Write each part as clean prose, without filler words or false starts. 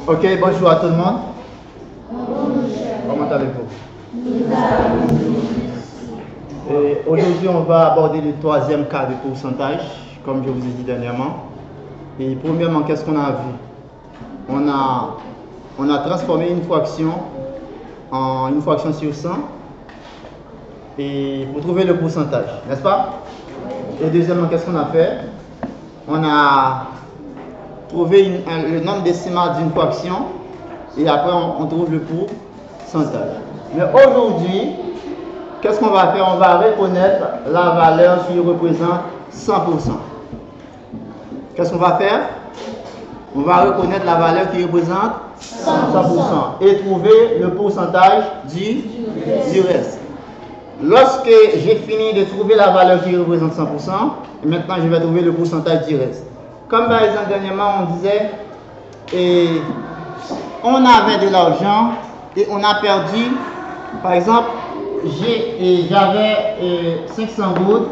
Ok, bonjour à tout le monde. Comment allez-vous? Aujourd'hui, on va aborder le troisième cas de pourcentage, comme je vous ai dit dernièrement. Et premièrement, qu'est-ce qu'on a vu? On a transformé une fraction en une fraction sur 100 et pour trouver le pourcentage, n'est-ce pas? Et deuxièmement, qu'est-ce qu'on a fait? On a trouvé le nombre décimal d'une fraction et après on trouve le pourcentage. Mais aujourd'hui, qu'est-ce qu'on va faire? On va reconnaître la valeur qui représente 100%. Qu'est-ce qu'on va faire? On va reconnaître la valeur qui représente 100% et trouver le pourcentage du reste. Lorsque j'ai fini de trouver la valeur qui représente 100%, maintenant je vais trouver le pourcentage du reste. Comme par exemple dernièrement on disait, on avait de l'argent et on a perdu, par exemple, j'avais 500 gouttes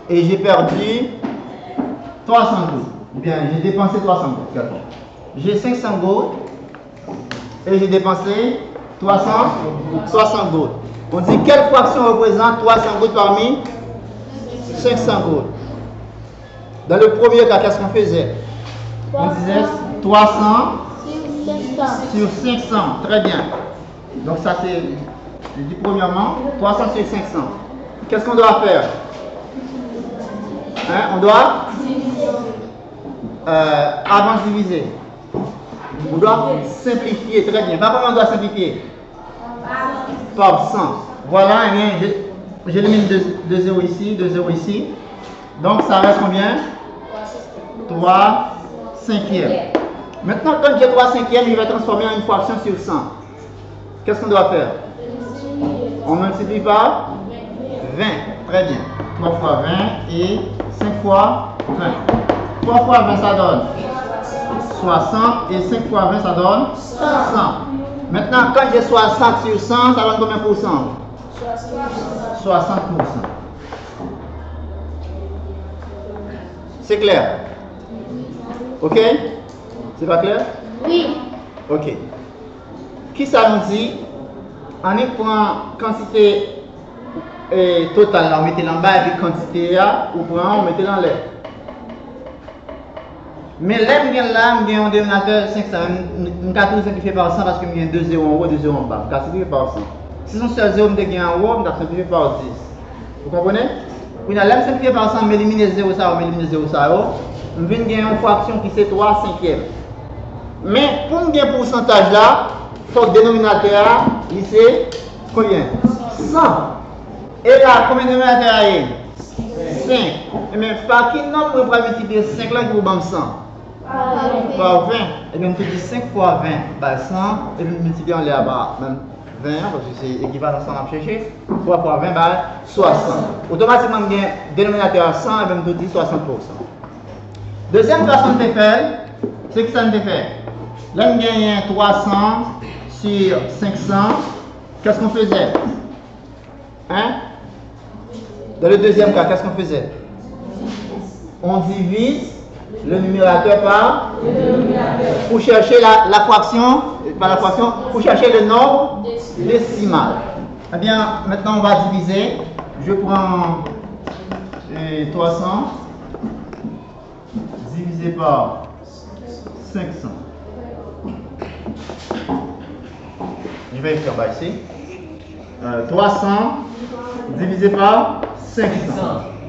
et j'ai perdu 300 gouttes. Bien, j'ai dépensé 300 gouttes. J'ai 500 gouttes et j'ai dépensé 360 gouttes. On dit quelle fraction représente 300 gouttes parmi 500 gouttes? Dans le premier cas, qu'est-ce qu'on faisait? On disait 300 sur 500. Très bien. Donc ça c'est, je dis premièrement, 300 sur 500. Qu'est-ce qu'on doit faire? On doit, avant de diviser, on doit simplifier. Très bien. Par comment on doit simplifier? Par 100. Voilà, j'ai mis 2 zéros ici, 2 zéros ici. Donc ça reste combien? 3 cinquièmes. Maintenant, quand j'ai 3 cinquièmes, je vais transformer en une fraction sur 100. Qu'est-ce qu'on doit faire? On multiplie par 20. Très bien. 3 fois 20 et 5 fois 20. 3 fois 20, ça donne 60 et 5 fois 20, ça donne 100. Maintenant, quand j'ai 60 sur 100, ça donne combien pour cent? 60%. C'est clair? Ok? C'est pas clair? Oui. Ok. Qui ça nous dit? On prend quantité totale, on met en bas et quantité ou on met en l'air. Mais là, il y a un dénominateur 500, je vais simplifier par 100 parce qu'il y a 2 zéros en haut et 2 zéros en bas. Je vais simplifier par 100. Si son seul zéro est en haut, je vais simplifier par 10. Vous comprenez? Puis là, je simplifier par 100, je élimine 0 ça, je élimine 0 ça. Je vais gagner une fraction qui c'est 3 cinquièmes. Mais pour gagner un pourcentage là, il faut que le dénominateur, il c'est combien? 100. Et là, combien de dénominateur il y a? 5. Mais par quel nombre on va multiplier 5 là qui vous donne 100? Par 20. Et bien, on dit 5 fois 20, bah 100. Et puis, multiplier en l'air, bah, même 20, parce que c'est équivalent à 100 à chercher. 3 fois 20, bah 60. Automatiquement, on a dénominateur à 100 et même tout dit 60%. Deuxième façon de faire, c'est que ça me fait. Là, on gagne 300 sur 500. Qu'est-ce qu'on faisait? Dans le deuxième cas, qu'est-ce qu'on faisait? On divise le numérateur par le dénominateur. Pour chercher la fraction, pas la fraction, pour chercher le nombre décimal. Eh bien, maintenant on va diviser. Je prends 300 divisé par 500. Je vais écrire ici. 300 divisé par 500.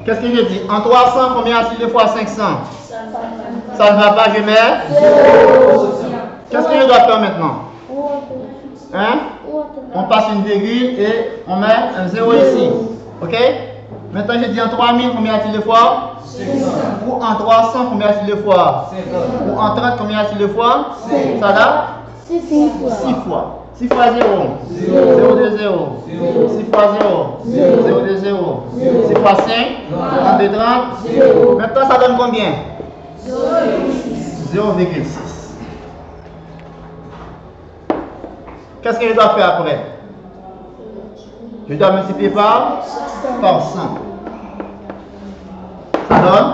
Qu'est-ce que je dis? En 300, combien c'est 2 fois 500? Ça ne va pas, je mets 0. Qu'est-ce que je dois faire maintenant? On passe une virgule et on met un 0 ici. Ok? Maintenant, je dis en 3000, combien a-t-il de fois? 500. Ou en 300, combien a-t-il de fois? 50. Ou en 30, combien a-t-il de fois? 5. Ça date? 6 fois. 6 fois 0. 0 de 0. 6 fois 0. 0 de 0. 6 fois 5. 30 de 30. Maintenant, ça donne combien? 0,6. Qu'est-ce que je dois faire après? Je dois multiplier par 100. Ça donne?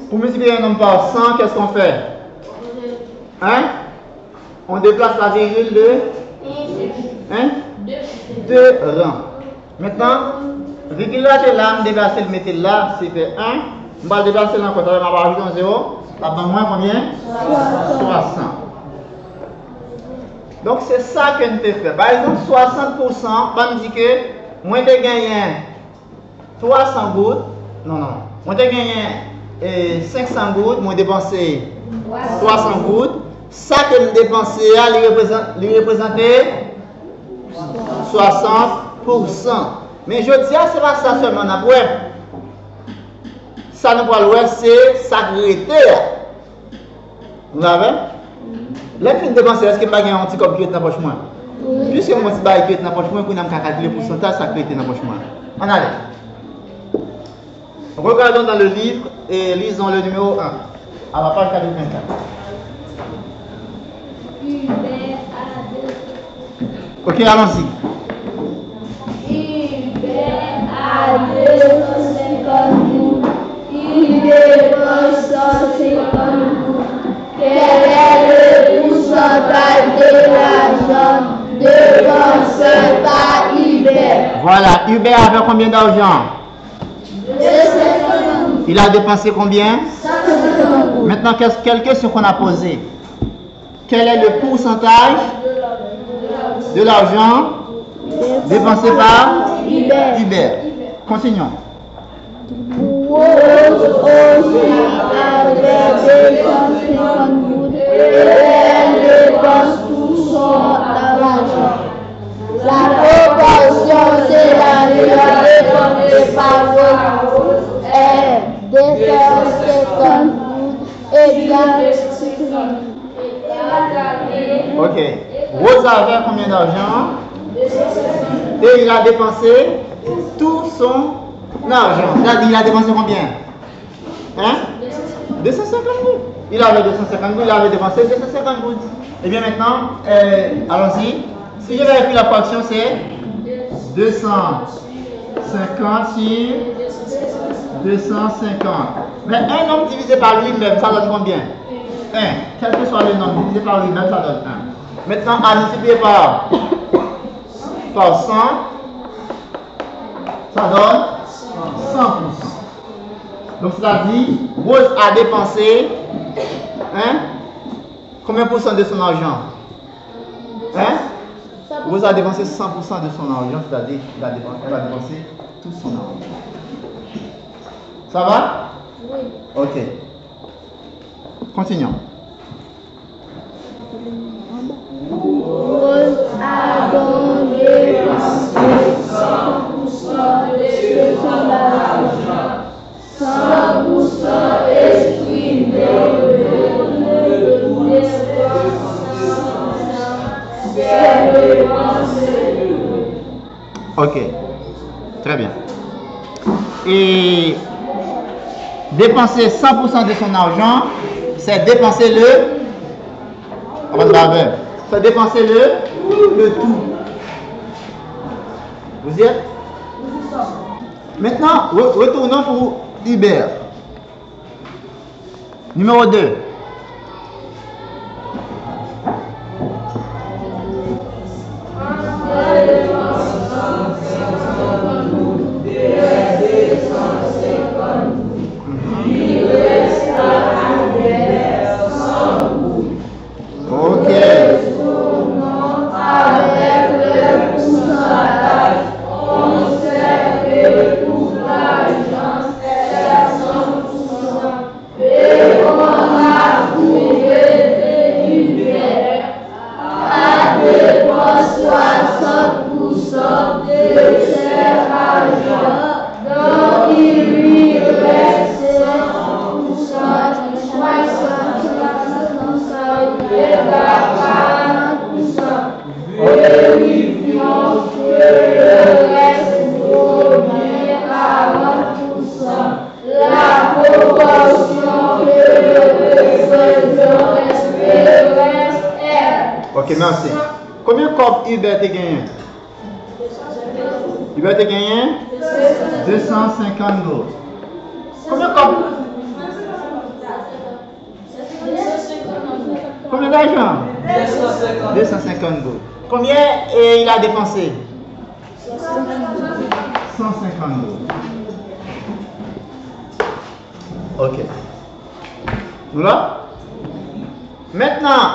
Pour multiplier un nombre par 100, qu'est-ce qu'on fait? Hein? On déplace la virgule de 2 rangs. Maintenant, virgule là, c'est là, on déplace le mettre là, c'est fait 1. On va déplacer là, on va rajouter un 0. Là, moins combien? 60. Donc, c'est ça que nous peut faire. Par exemple, 60%, on me dit que moi, j'ai gagné 300 gouttes. Non. Moi, j'ai gagné 500 gouttes. Moi, j'ai dépensé 300 gouttes. Ça que je dépensé, il représente 60%. Mais je dis, c'est pas ça seulement. Ça nous va l'ouest, c'est sacré. Vous avez? Les films de dépenser, est-ce que je vais gagner un petit cop qui est dans la poche? Puisque mon petit bail qui est dans la poche, je vais calculer le pourcentage sacré dans la poche. On allait. Regardons dans le livre et lisons le numéro 1, à la page 424. Ok, allons-y. Hubert a 250 gouttes. Il dépense 150 gouttes. Quel est le pourcentage de l'argent dépensé par Hubert? Voilà, Hubert avait combien d'argent? 250 gouttes. Il a dépensé combien? 150 gouttes. Maintenant, quelle question qu'on a posée? Quel est le pourcentage de l'argent dépensé par Hubert? Continuons. Rose aussi avait 250 gouttes et elle dépense tout son argent. La proportion de l'argent dépensé par Rose est 250 gouttes égale 50. Ok. Rose avait combien d'argent? Et il a dépensé tout son argent. C'est-à-dire, il a dépensé combien? Hein? 250 gouttes. Il avait 250 gouttes, il avait dépensé 250 gouttes. Et bien maintenant, allons-y. Si je vérifie la fraction, c'est 250 sur 250. Mais un nombre divisé par lui-même, ça donne combien? 1. Quel que soit le nombre divisé par lui-même, ça donne 1. Maintenant, à multiplier par 100, ça donne 100%. Donc, c'est-à-dire, Rose a dépensé combien de pourcents de son argent? Rose a dépensé 100% de son argent, c'est-à-dire qu'elle a dépensé tout son argent. Ça va? Oui. Ok. Continuons. Rose a donc dépensé 100% de son argent. 100% exprimé Ok, très bien. Et dépenser 100% de son argent, c'est dépenser c'est dépenser le tout. Vous y êtes? Maintenant, retournons pour Hubert. Numéro 2. Ok, merci. Combien de copes Hubert a gagné? Hubert a gagné 250 gouttes. Combien de copes? Combien d'argent? 250 gouttes. Combien il a dépensé? 150 gouttes. Ok. Voilà. Maintenant,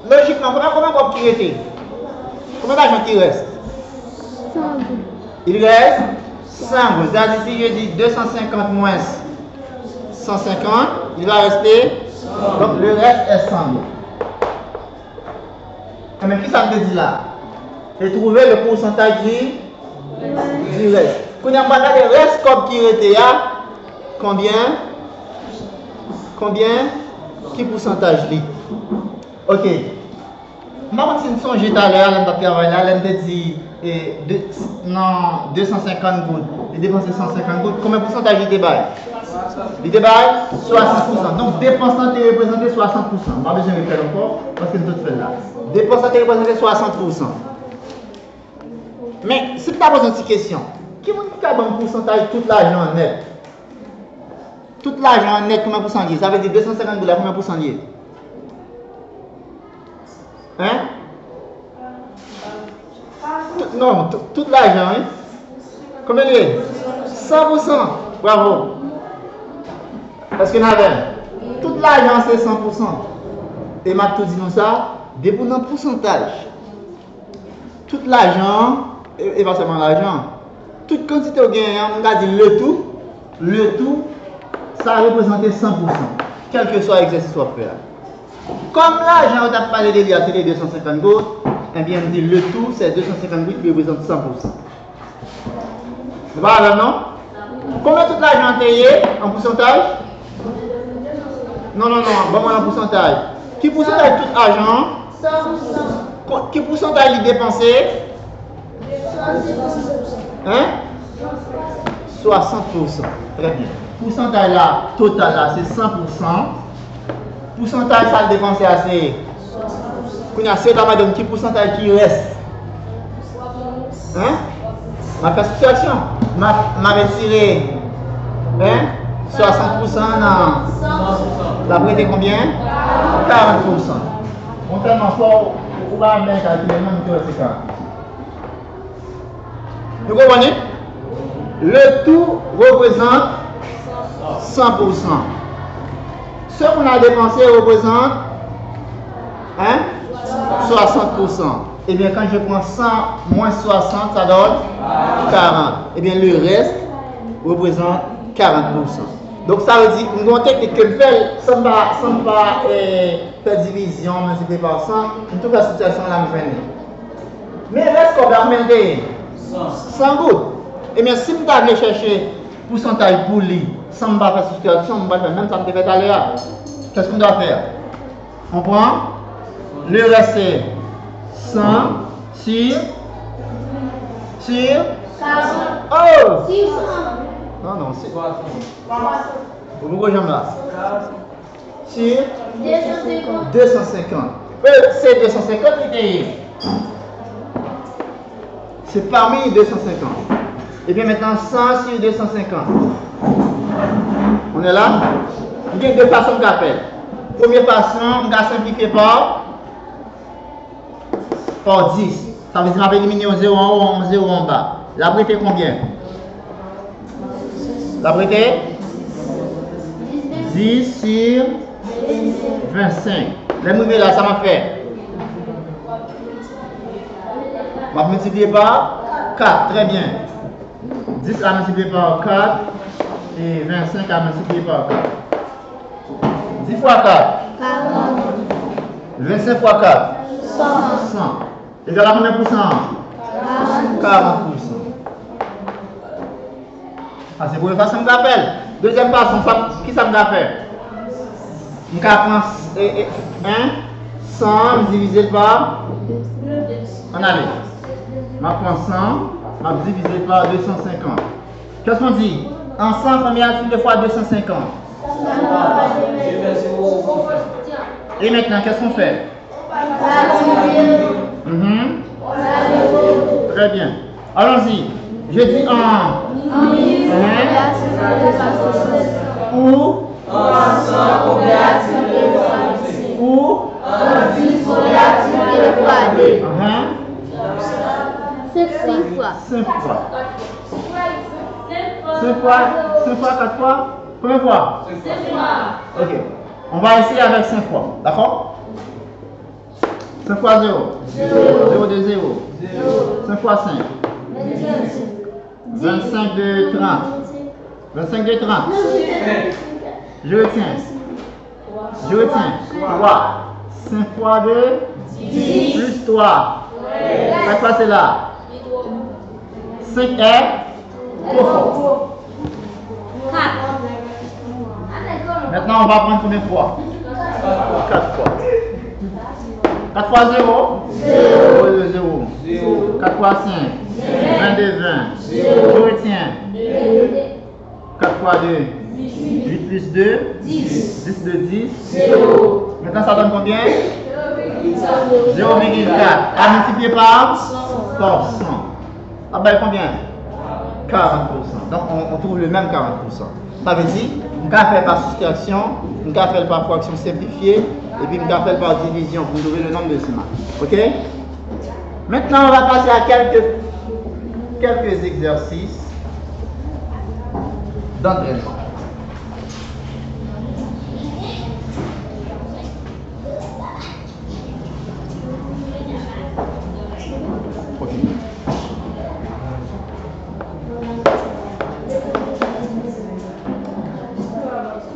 logiquement, combien de qui était? Combien d'argent qui reste? 100 gouttes. Il reste 100 gouttes. C'est-à-dire si je dis 250 moins 150, il va rester. Donc le reste est 100 gouttes. Mais qui ça me dit là? Et trouver le pourcentage du reste. Quand on a regardé le reste comme qui était là, combien? Qui pourcentage lui? Ok. Moi, si nous sommes tout à l'heure, on a travaillé, on a dit 250 gouttes. Il dépense 150 gouttes. Combien de pourcentage il déballe? Il déballe 60%. Donc, dépense santé représente 60%. Je ne vais pas besoin de faire encore parce que nous tout fait là. Dépense santé représente 60%. Mais si tu as posé une question, qui a un pourcentage tout l'argent net? Tout l'argent net, combien de pourcent? Ça veut dire 250 gouttes, combien de pourcent? Hein? Non, tout l'argent, hein? Combien il est? 100%. Bravo. Parce que nous avons tout l'argent, c'est 100%. Et m'a tout dit nous ça, dépendant du pourcentage. Tout l'argent, et pas seulement l'argent, toute quantité de gain, on a dit le tout, ça représente 100%. Quel que soit l'exercice qu'on fait. Comme l'argent, on a parlé de l'IA, c'est les 250 gouttes, eh bien, on dit le tout, c'est 250 gouttes qui représente 100%. Voilà, non? Combien tout l'argent payé en pourcentage? Non, bon, en pourcentage. Qui pourcentage tout l'argent? 100%. Qui pourcentage il dépensé? 100%. Hein? 60%. Très bien. Pourcentage là, total là, c'est 100%. Pourcentage ça le dépensé assez. Quand il y a 7 ans, donc quel pourcentage qui reste? Hein? Ma situation, m'a retiré 60% dans. La prêté combien? 40%. On tellement fort, on va mettre à calculer même que c'est 40. Vous comprenez? Le tout représente 100%. Ce qu'on a dépensé représente 60%. Et bien quand je prends 100 moins 60, ça donne 40. Et bien le reste représente 40%. Donc ça veut dire, une grande technique que je fais, sans pas faire division, multiplier par 100, en toute la situation là, je vais. Mais reste qu'on va remettre 100 gouttes. Et bien si vous allez chercher pourcentage pour lui, sans pas faire situation, on va faire même ça me fait à l'heure. Qu'est-ce qu'on doit faire? On prend le reste c'est 100 sur 40. Oh! 600. Non, c'est quoi? Pourquoi j'aime là? Sur 250. C'est 250 qui c'est parmi les 250. Et bien maintenant 100 sur 250. On est là? Il y a deux façons d'appel. Première façon, on va simplifier par 10. Ça veut dire qu'on va éliminer 0 en haut, 0 en bas. La brité combien? La brité 10 sur 25. Les mouvements là, ça m'a fait. On va multiplier par 4. Très bien. 10 à multiplier par 4 et 25 à multiplier par 4. 10 fois 4. 40. 25 fois 4. 100. 100. Égal à combien de pourcent? 40%. Ah, c'est pour une façon d'appel. Deuxième façon, qui ça me fait? Je prends 100 divisé par. On allait. Je prends 100, je divisé par 250. Qu'est-ce qu'on dit? En 100, combien de fois 250? Et maintenant, qu'est-ce qu'on fait? Très bien. Allons-y. Je dis en. Ou. 5 fois. 5 fois, 4 fois. Combien de fois? 5 fois. Ok. On va essayer avec 5 fois. D'accord? 5 fois 0. 0 de 0. 5 fois 5. 25 de 30. 25 de 30. Je retiens. Je retiens. 3. 5 fois 2. 10. Plus 3. 4 fois c'est là. 5 est trop fort. Maintenant on va prendre combien de fois? 4 fois. 4 fois 0. 0 de 0. 4 fois 5. 22, 20. Je retiens. 4 fois 2. 8 plus 2. 10 de 10. Maintenant ça donne combien? 0,4. À multiplier par 100. Ah ben combien? 40%. Donc on trouve le même 40%. Ça veut dire, on peut faire par soustraction, on peut faire par fraction simplifiée, et puis on peut faire par division pour trouver le nombre de décimales. Ok? Maintenant on va passer à quelques exercices d'entraînement.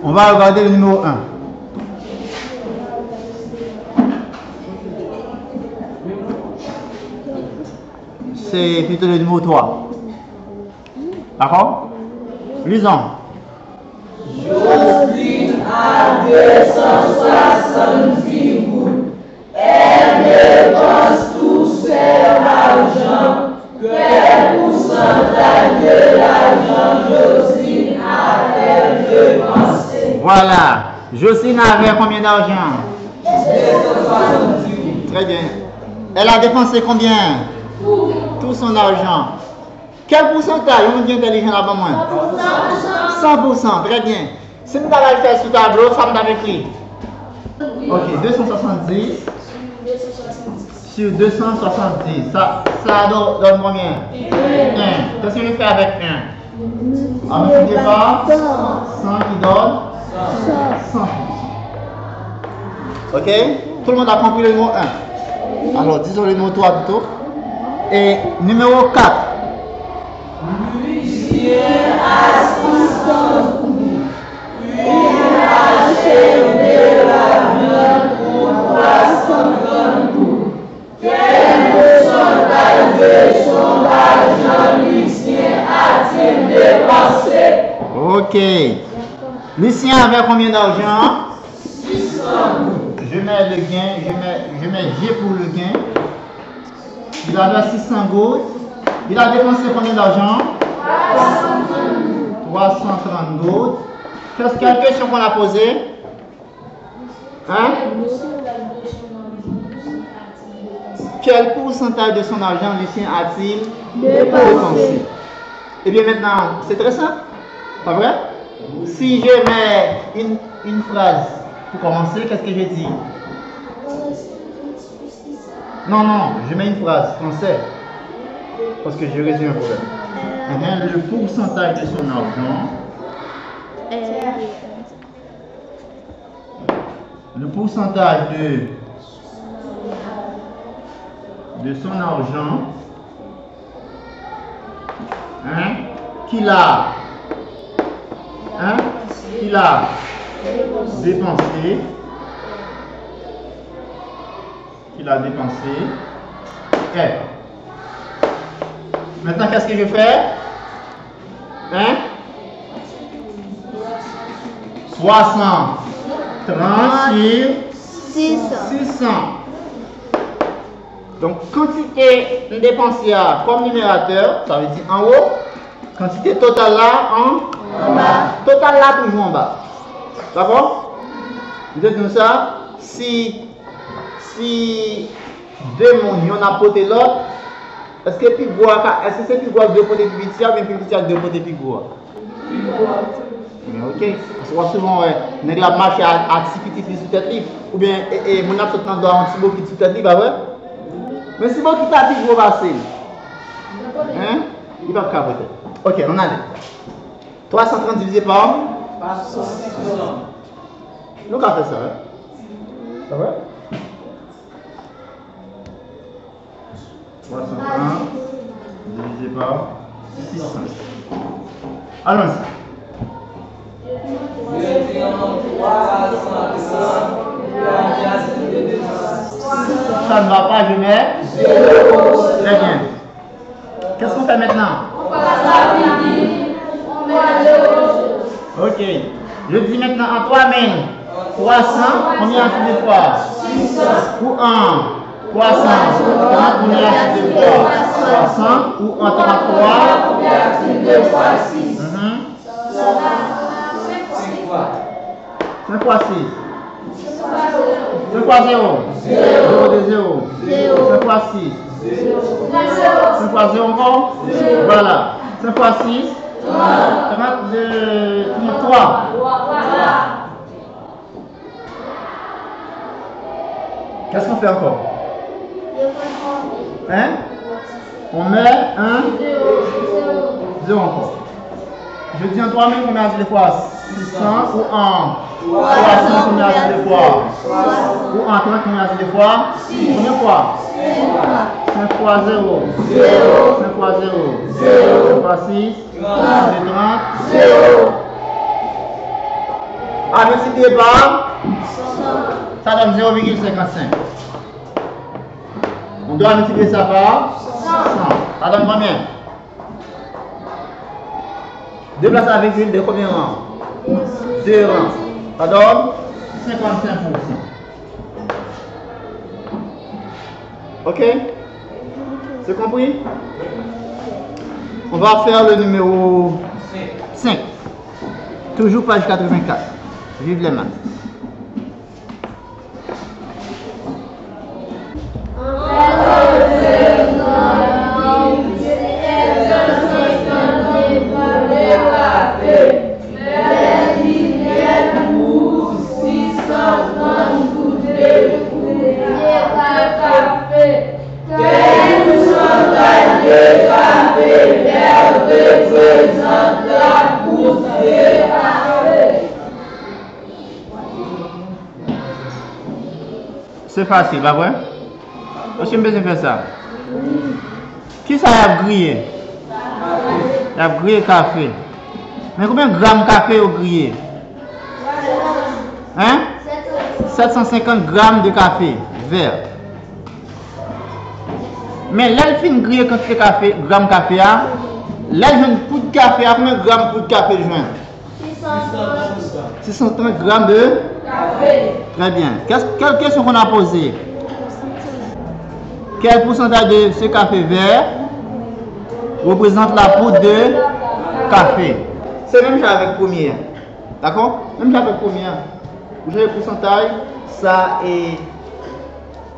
On va regarder le numéro 1. C'est plutôt le numéro 3. D'accord? Lisons. Jocelyne a 270 gouttes. Elle dépense tout son argent. Quel pourcentage de l'argent Jocelyne a-t-elle dépensé? Voilà. Jocelyne avait combien d'argent? 270. Très bien. Elle a dépensé combien? Tout son argent. Quel pourcentage? On dit intelligent là-bas, moi. 100%. Très bien. Si nous allons faire sur le tableau, ça me écrit. Ok, 270 sur 270. Ça donne combien? 1. Qu'est-ce que je fais avec 1? On multiplie par 100 qui donne 100. Ok? Tout le monde a compris le numéro 1. Alors, disons le numéro 3 plutôt. Et numéro 4. Lucien assistant. Il achète de l'argent pour 330 gouttes. Quel pourcentage de son argent Lucien a-t-il dépensé? Ok. Lucien avait combien d'argent? 600 gouttes. Je mets le gain, je mets G pour le gain. Il avait 600 gouttes. Il a dépensé combien d'argent? 330 gouttes. Quelle question qu'on a posée? Hein? Quel pourcentage de son argent Lucien a-t-il dépensé? Eh bien maintenant, c'est très simple. Pas vrai? Si je mets une phrase pour commencer, qu'est-ce que je dis? Non, je mets une phrase français. Parce que je résume un problème. Le pourcentage de son argent. Le pourcentage de son argent qu'il a dépensé. Est. Maintenant, qu'est-ce que je fais? 60 sur 600. Donc, quantité dépensée comme numérateur, ça veut dire en haut. Quantité totale là en bas. Total là toujours en bas. D'accord? Vous êtes comme ça. Si deux mondes, il y en a porté l'autre, est-ce que c'est plus gros deux côtés plus petit ou bien plus petit deux côtés plus gros? Ok. Parce que souvent, on a marché à petit sous tête libre. Ou bien, mon a tout un petit mot qui sous tête libre, ouais? Mais si vous qui t'a plus gros passé, Il va capoter. Ok, on allait. 330 divisé par 600. Nous avons fait ça. Hein? Ça va? 330 divisé par 600. Allons-y. Ça ne va pas, je mets 0. Très bien. Qu'est-ce qu'on fait maintenant? On passe à midi. On met 0. Ok. Je dis maintenant en 3 mains. 300, combien de fois? 600. Ou en 300, combien de fois? 300 ou en 33? Combien de fois 6? 5 fois 6. 5 fois 0. 0 de 0. 5 fois 6. 5 fois 0 encore? Voilà. 5 fois 6. 33. Qu'est-ce qu'on fait encore? Hein? On met 1, 0 encore. Je dis en 3 000 combien de fois? 600 ou en 300 combien de fois? Ou en 30 combien de fois? Combien de fois? 5 fois 0. 5 fois 0. 5 fois 6. 30. 0. À multiplier par, ça donne 0,55. On doit multiplier ça par 100. Ça donne combien? Déplace la virgule de combien de rangs? 2 rangs. Ça donne 55%. Ok? C'est compris? On va faire le numéro 5. Toujours page 84. Vive les maths. C'est facile, pas vrai? Est-ce que je peux faire ça? Qui ça a grillé? Il a grillé café. Mais combien de grammes de café au grillé? Hein? 750 grammes de café vert. Mais là, il finit griller quand il café, grammes de café, là, il y a un pot de café, combien de grammes de pot de café joint? 630 grammes de café. Très bien. Quelle question qu'on a posée? Quel pourcentage de ce café vert représente la poudre de café? C'est même chose avec première. D'accord? Même chose avec première. Vous avez le pourcentage, ça est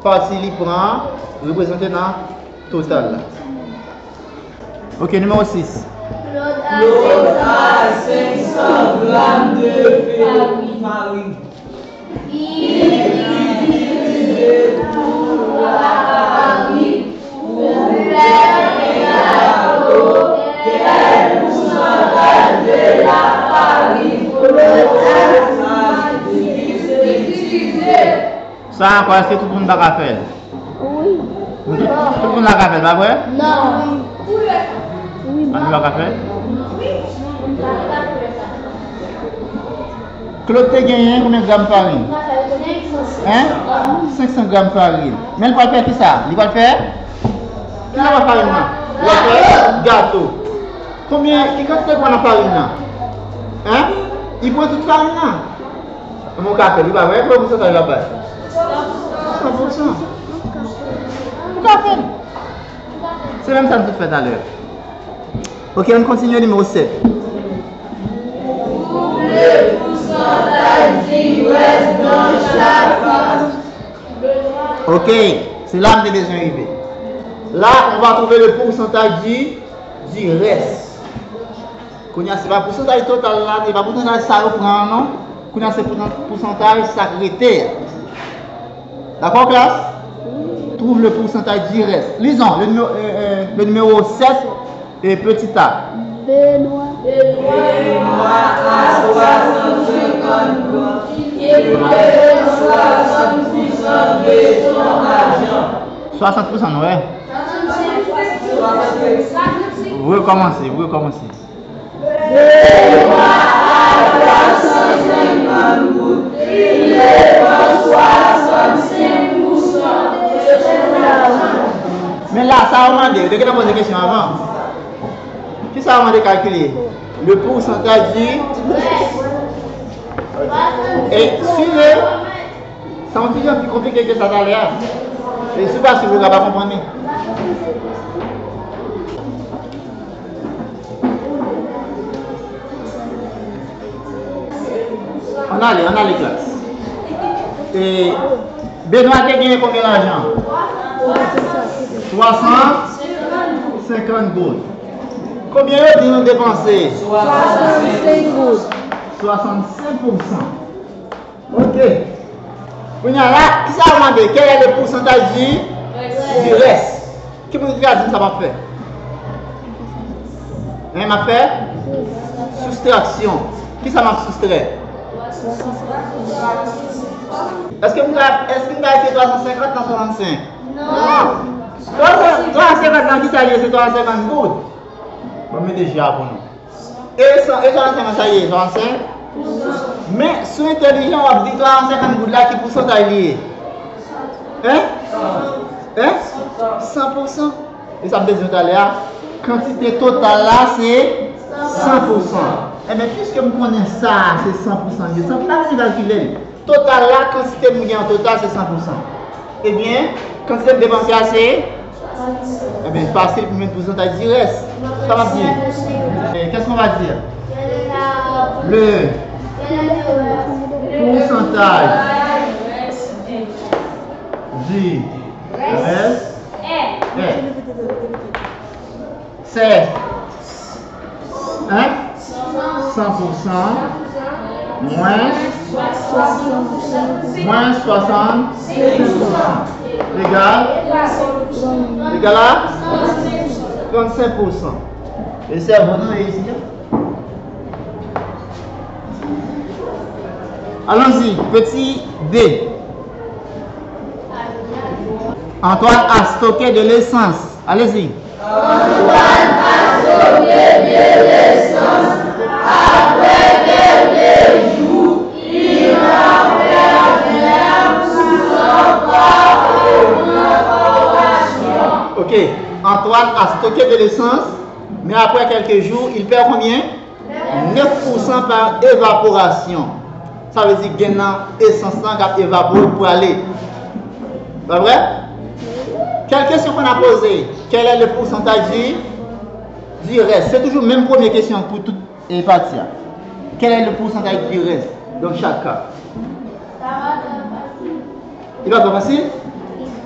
parti libre représenté dans le total. Ok, numéro 6. Claude a 500 grammes de farine. Il utilise pour la farine pour faire un gâteau. Quel pourcentage de la farine Claude a utilisé? Ça encore, est-ce que tout le monde l'a fait? Oui. Tout le monde l'a fait, pas vrai? Non. Oui. On l'a fait? Claude a gagné combien de grammes de farine? Hein? 500 grammes de farine. Mais il va faire qui ça? Il va le faire? Qui va faire farine? Il va faire gâteau. Combien? Il va faire quoi dans la farine? Hein? Il prend toute la farine là? Mon café, il va faire combien de pourcentage là-bas? 100%. Mon café. C'est même ça que tu fais tout à l'heure. Ok, on continue au numéro 7. Le pourcentage qui reste dans chaque phase. Ok, c'est là que nous devons arriver. Là, on va trouver le pourcentage du reste. Ce n'est pas le pourcentage total là, ce n'est pas le pourcentage ça reprend, non? C'est le pourcentage sacré. D'accord, classe? Trouve le pourcentage du reste. Lisons le numéro 7 Et petit A. Benoît. A 65 gouttes. Il paie 60% de son argent. 60%, ouais. Vous recommencez, vous recommencez. Benoît a 350 gouttes. Il dépense 65% de son argent. Mais là, ça a demandé, vous devez poser des questions avant. Qui ça a demandé de calculer? Le pourcentage du. Et suivez, c'est un petit peu plus compliqué que ça d'ailleurs. Et je ne sais pas si vous n'avez pas compris. On a les classes. Et Benoît a gagné combien d'argent? 350 gouttes. Combien de nous dépensé? 65 gouttes. 65%. Ok. Vous là, qui ça a demandé? Quel est le pourcentage du reste? Qui vous dit que ça m'a fait? Hein, m'a fait? Soustraction. Qui ça m'a soustrait? Est-ce que vous avez été 350 dans 65? Non. 350 dans qui ça y est, c'est 350 gouttes. On met déjà pour nous. Et 350 ça y est, 65? Mais sous intelligent, on va dire 350 gouttes là qui pourcentage lié. Hein? Hein? 100%. Et ça me dit tout à l'heure, quantité totale là c'est 100%. Eh bien, puisque vous connaissez ça, c'est 100%. Je ne sais pas si calculer. Total là, quantité de en total c'est 100%. Eh bien, quantité de dépenser c'est. Eh bien, passer le premier pourcentage du reste. Ça va dire. Qu'est-ce qu'on va dire? Le pourcentage du reste c'est 100% moins 60 égale à 35%. Et c'est bon ici. Allons-y, petit B. Antoine a stocké de l'essence. Allez-y. Antoine a stocké de l'essence. Après quelques jours, il a fait pour son corps une opération. Ok. Antoine a stocké de l'essence, mais après quelques jours, il perd combien? 9% par évaporation. Ça veut dire qu'il y a essence qui évapore pour aller. Pas vrai? Quelle question qu'on a posée? Quel est le pourcentage du reste? C'est toujours la même première question pour toutes les parties. Quel est le pourcentage du reste dans chaque cas? Il va pas facile?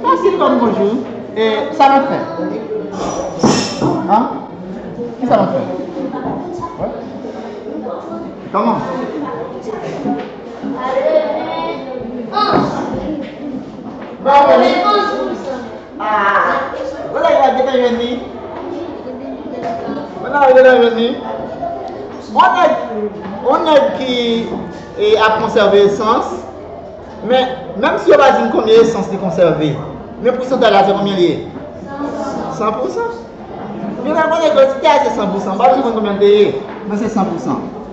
Facile comme bonjour. Et ça va faire. Hein? Qui ça va faire? Ouais? Comment? Voilà, il a déjà venu. Voilà, il a venu. On a qui a conservé l'essence, mais même si on va dire combien d'essence est conservé, le pourcentage là c'est combien lié? 100%. Mais la bonne quantité c'est 100%. Pas besoin de combien de mais c'est 100%.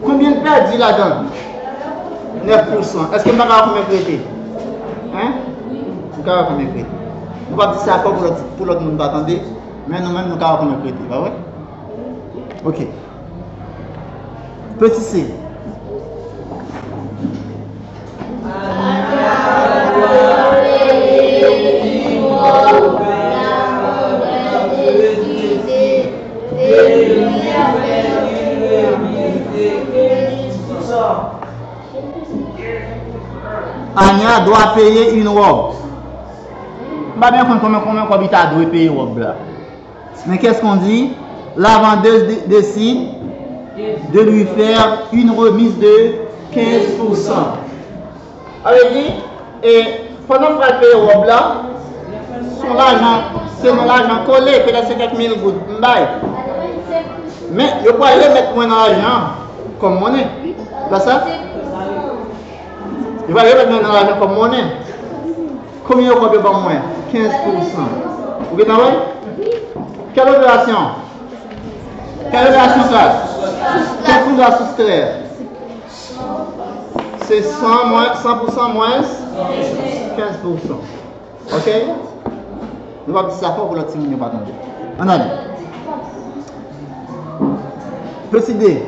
Combien de perdu là-dedans? 9%. Est-ce que je vais combien prêter? Hein? Vous pouvez combien prêter? Nous ne pouvons pas dire ça pour l'autre monde, attendez. Mais nous-mêmes, nous pouvons combien prêter. Pas vrai? Ok. Petit C. Anya doit payer une robe. Je ne sais pas bien combien Kobita doit payer une robe là. Mais qu'est-ce qu'on dit? La vendeuse décide de lui faire une remise de 15%. Avec dit, et pendant qu'on va payer une robe là, son argent, c'est mon argent collé, peut-être c'est quelques mille gouttes. Mais je peux aller mettre moins dans l'argent comme monnaie. Pas ça? Je vais aller mettre moins dans l'argent comme monnaie. Combien vous comptez par moins? 15%. Vous voyez? Quelle opération? Quelle opération ça? Quel qu'on doit soustraire? C'est 100% moins 15%. Ok? Nous allons dire ça pour l'autre si vous n'avez pas entendu. On a dit. Petit D.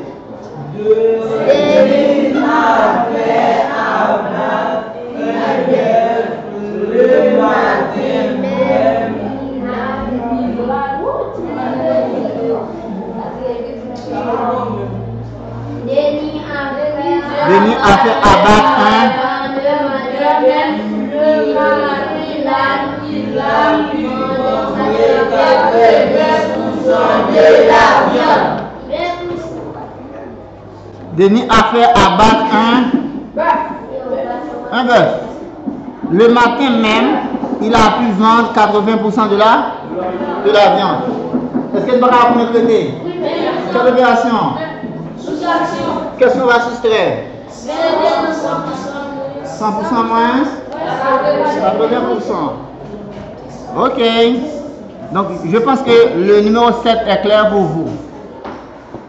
Denis a fait abattre un. Denis a fait abattre un bœuf. Le matin même, il a pu vendre 80% de la viande. Est-ce que tu vas reconnaître le thé? Quelle opération? Qu'est-ce qu'on va soustraire? 100% moins 80%. Ok. Donc, je pense que le numéro 7 est clair pour vous.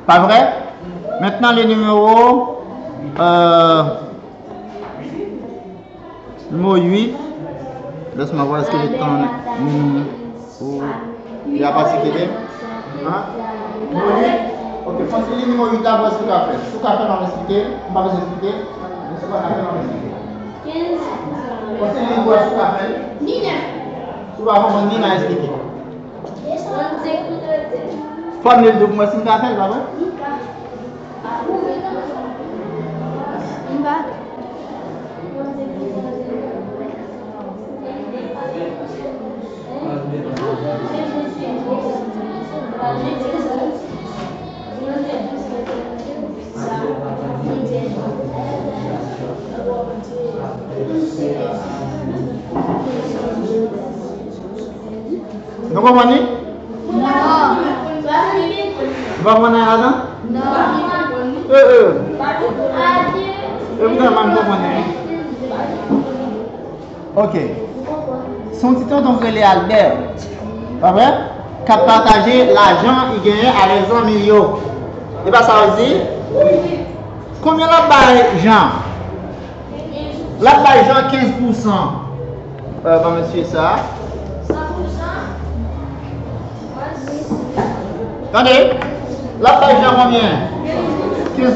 Pas vrai? Maintenant, le numéro 8. Laisse-moi voir ce que j'ai ton numéro. Il n'y a pas de sécurité. Hein? Numéro 8. Ok, quand c'est le numéro 8, d'abord, ce qu'on a fait. Ce qu'on a fait, on va expliquer. On va vous expliquer. Ce qu'on a fait, on va expliquer. Quand c'est le numéro 8, ce qu'on a fait. Tu vas voir, Nina a expliqué. Formule de moi, c'est une affaire, là, ouais? Vous comprenez? Non. Vous comprenez là-dedans? Non. Vous comprenez? Ok. Son titre donc il est Albert. Pas vrai? Qui a partagé l'argent il gagnait à l'exemple million. Et pas ça aussi? Combien la baille Jean? La baille Jean 15%. Monsieur ça. 100%. Attendez. La baille Jean combien? 15%.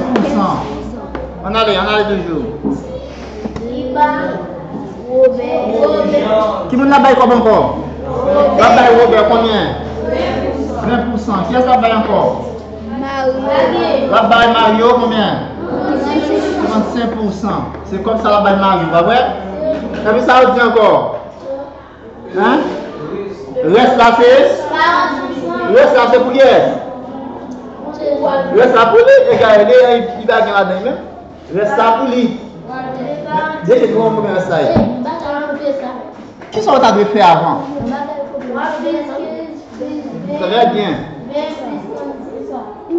On allait toujours. Qui me la baille comme encore? La baille Robert combien? 20%. Qui est-ce la baille encore? La baille Mario combien? 35%. C'est comme ça la baille Mario, pas vrai? T'as vu ça dit encore? Hein? Reste là c'est pour qui? Reste là pour lui. Et gars, il va gagner là-dedans même. Reste là pour lui. Dès que nous avons fait ça. Qui sont en de faire avant? Très bien.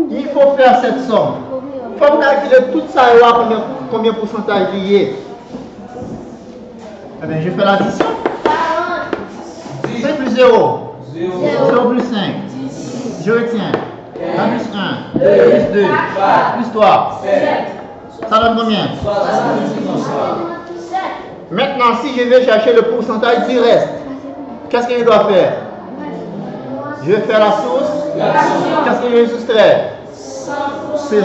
Il faut faire cette somme. Il faut calculer tout ça et voir combien de pourcentage il y a. Eh bien, je fais l'addition. 5 plus 0. 0 plus 5. Je retiens. 1 plus 1. Plus 2. Plus 3. Ça donne combien? 70%. Maintenant, si je vais chercher le pourcentage du reste, qu'est-ce que je dois faire? Je vais faire la source. Qu'est-ce que je vais soustraire? C'est 100%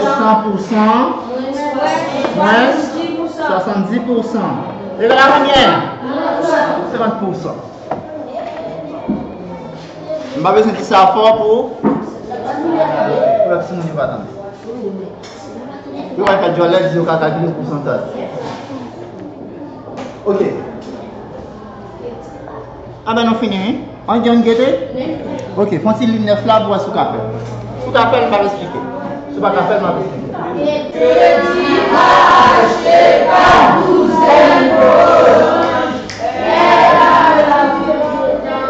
moins 70%. Et la combien? 50%. Je vais besoin de ça fort pour le petit monde qui va attendre. Je vais faire Jolet, je vais calculer le pourcentage. Ok. Ah ben, nous finissons. On dit on guette? Ok, faut-il ligne 9 là pour ce qu'on fait. Ce qu'on fait, on va expliquer. Ce qu'on fait, on va expliquer.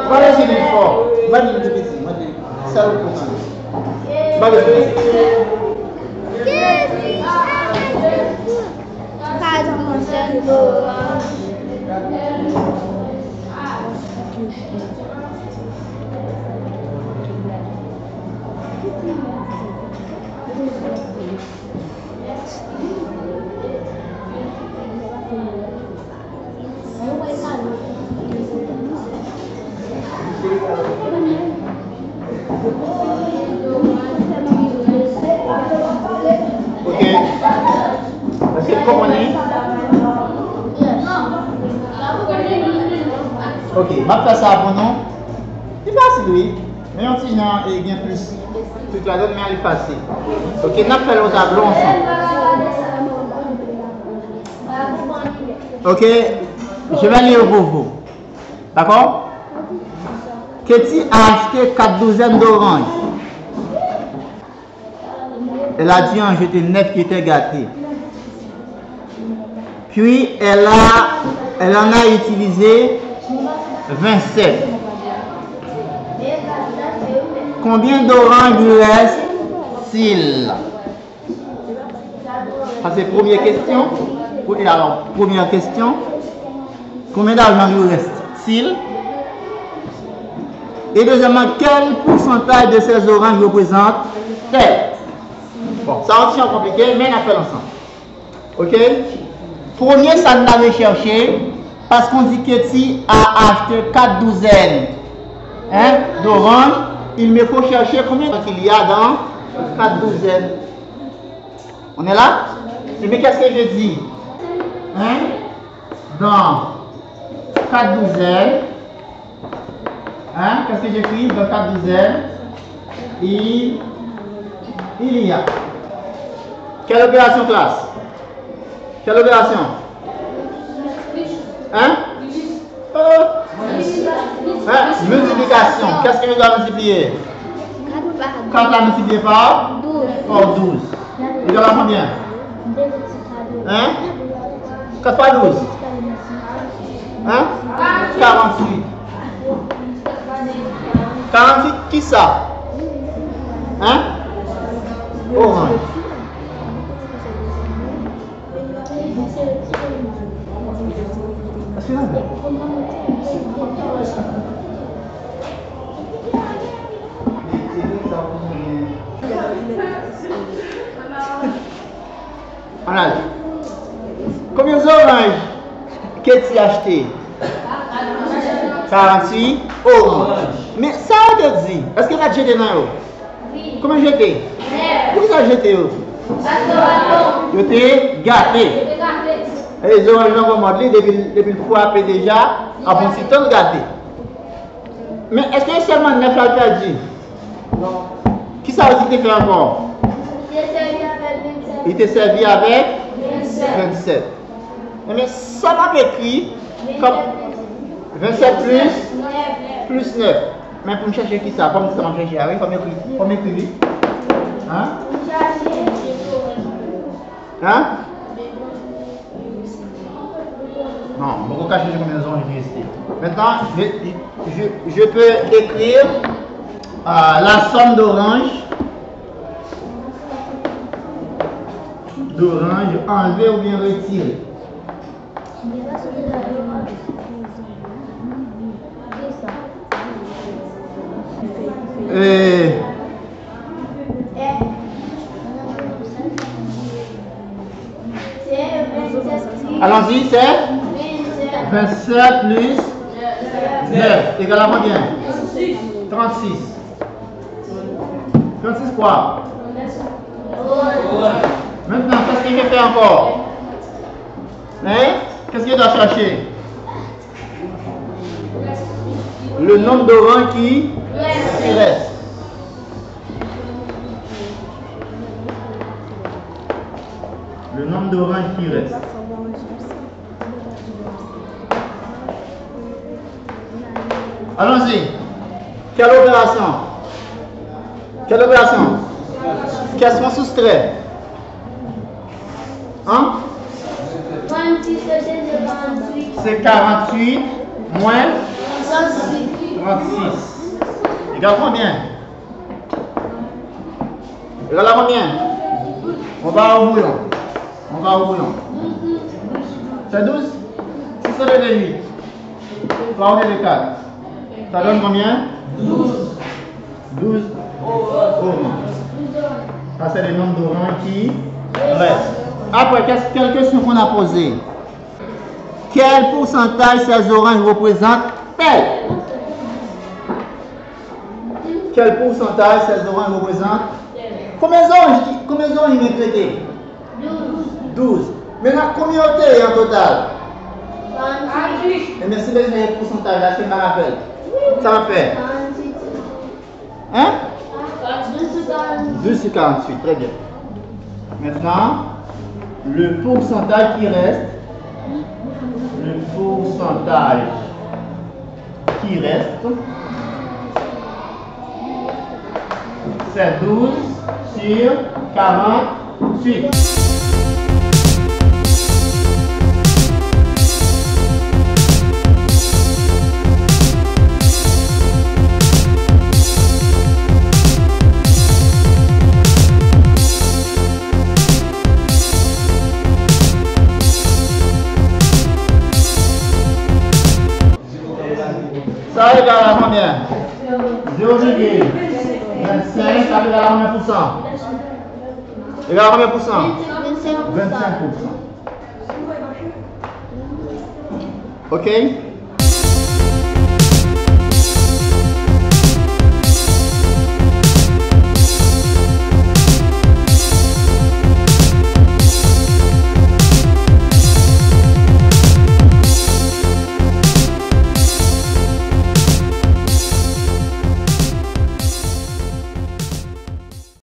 Voilà, c'est l'effort. Moi, je dis petit. Moi, je dis ça le pourcentage. Pas de plus. Ok. Est-ce que vous comprenez? Ok, je vais faire ça pour nous. C'est facile, oui. Mais on tient et bien plus. Tu dois donner mais elle est facile. Ok, nous allons faire le tableau ensemble. Ok, je vais lire pour vous. D'accord? Ketty a acheté 4 douzaines d'oranges. Elle a dû en jeter 9 qui étaient gâtés. Puis elle en a utilisé 27. Combien d'oranges lui reste-t-il? Ça c'est première question. Alors, première question. Combien d'argent lui reste-t-il? Et deuxièmement, quel pourcentage de ces oranges représente-t-elle? Bon, ça aussi est compliqué, mais on a fait ensemble. Ok? Premier, ça nous avait cherché parce qu'on dit que Ketty a acheté 4 douzaines d'oranges. Il me faut chercher combien il y a dans 4 douzaines. On est là? Mais qu'est-ce que je dis? Dans 4 douzaines. Qu'est-ce que j'écris? Dans 4 douzaines. Il y a. Quelle opération classe? Quelle opération? Multiplication. Qu'est-ce que je dois multiplier? 4 à multiplier par 12. Égal à combien? 4 par 12. 48. 48, qui ça? Orange. Voilà. Combien d'oranges Ketty a acheté? 48 oranges. Mais ça on te dit, est-ce qu'il a jeté dans l'eau? Oui. Comment jeté? Pourquoi ça a jeté? Il était gâté. Et les oranges ont modelé depuis le frappé déjà, à bon si temps gâté. Mais est-ce que seulement 9 a perdu? Non. Qui ça aussi fait encore? Il était servi avec 27. Mais ça m'a écrit comme 27 plus 9. Mais pour me chercher qui ça? Comme ça m'a cherché avec, comme écrit. Non, on va cacher combien d'oranges ici. Maintenant, je peux écrire la somme d'oranges enlevée ou bien retirée. Allons-y, c'est 27 plus 9 égale à combien? 36. 36 quoi? Maintenant, qu'est-ce qu'il fait encore? Qu'est-ce qu'il doit chercher? Le nombre d'oranges qui reste. Le nombre d'oranges qui reste. Allons-y. Quelle opération? Quelle opération? Qu'est-ce qu'on soustrait? 46. C'est 48 moins 36. Égal combien? Égale à combien? On va au bouillon. On va au bouillon. C'est 12? 6 au lieu de 8. 3 au lieu de 4. Ça donne combien? 12. 12 oranges. Ça, c'est le nombre d'oranges qui restent. Après, quelle question qu'on a posée? Quel pourcentage ces oranges représentent-elles? Quel pourcentage ces oranges représentent? Combien d'oranges il vient traiter? 12. Maintenant, combien de en total? 28. Et merci de ce pourcentage là, c'est ma rappel. Ça va faire? Hein? 2 sur 48, très bien. Maintenant, le pourcentage qui reste, c'est 12 sur 48. Ça égale à combien? 0,25, ça égale à combien pour cent? Égale à combien pour cent? 25%. Ok?